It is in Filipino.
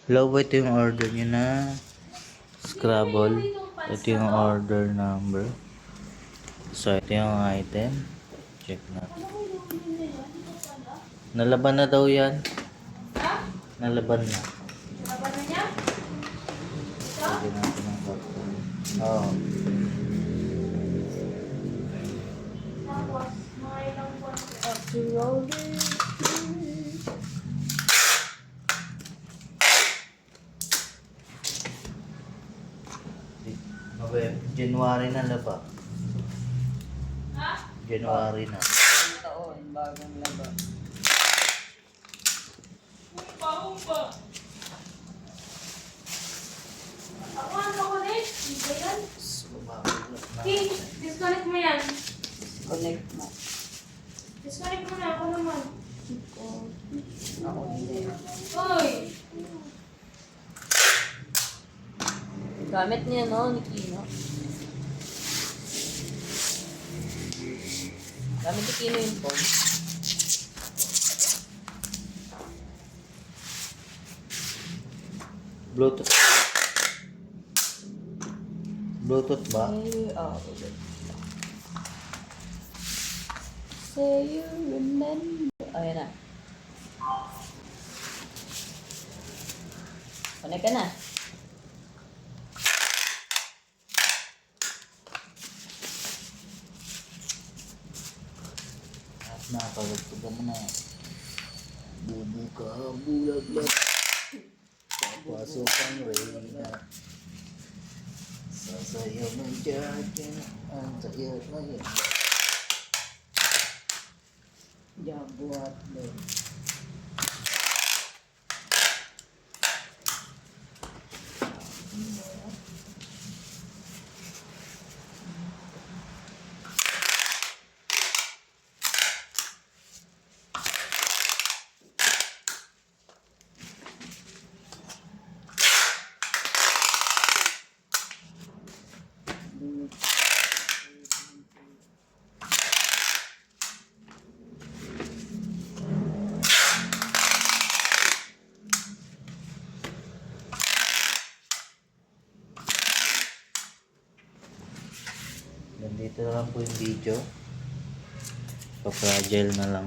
Hello, ito yung order nyo na Scrabble. Ito yung order number. So, ito yung item. Check natin. Nalaban na daw yan. Nalaban na. Nalaban na niya? Pwede natin ang kapal. Oo. Tapos, mga ilang buwan after rolling. January na laba. Ha? January na. Taon, bagong laba. Humpa. Ako ang kukulit. Hindi yan. So, makulap na. Hey, disconnect mo yan. Connect mo. Disconnect mo na. Ako naman. Ako hindi. Hoy! Gamit niya, no, ni Kino. Gamit ni Kino yung phone. Bluetooth. Bluetooth ba? Okay. Say you remember. Ayan na. Connect ka na. At nakakagagpugan mo na. Bubuka ang bulag-lag. Papasok ang reyna. Sasayaw ng jacket. Ang sayaw na yan. Jabuat mo. Nandito na lang po yung video. Pa-fragile na lang.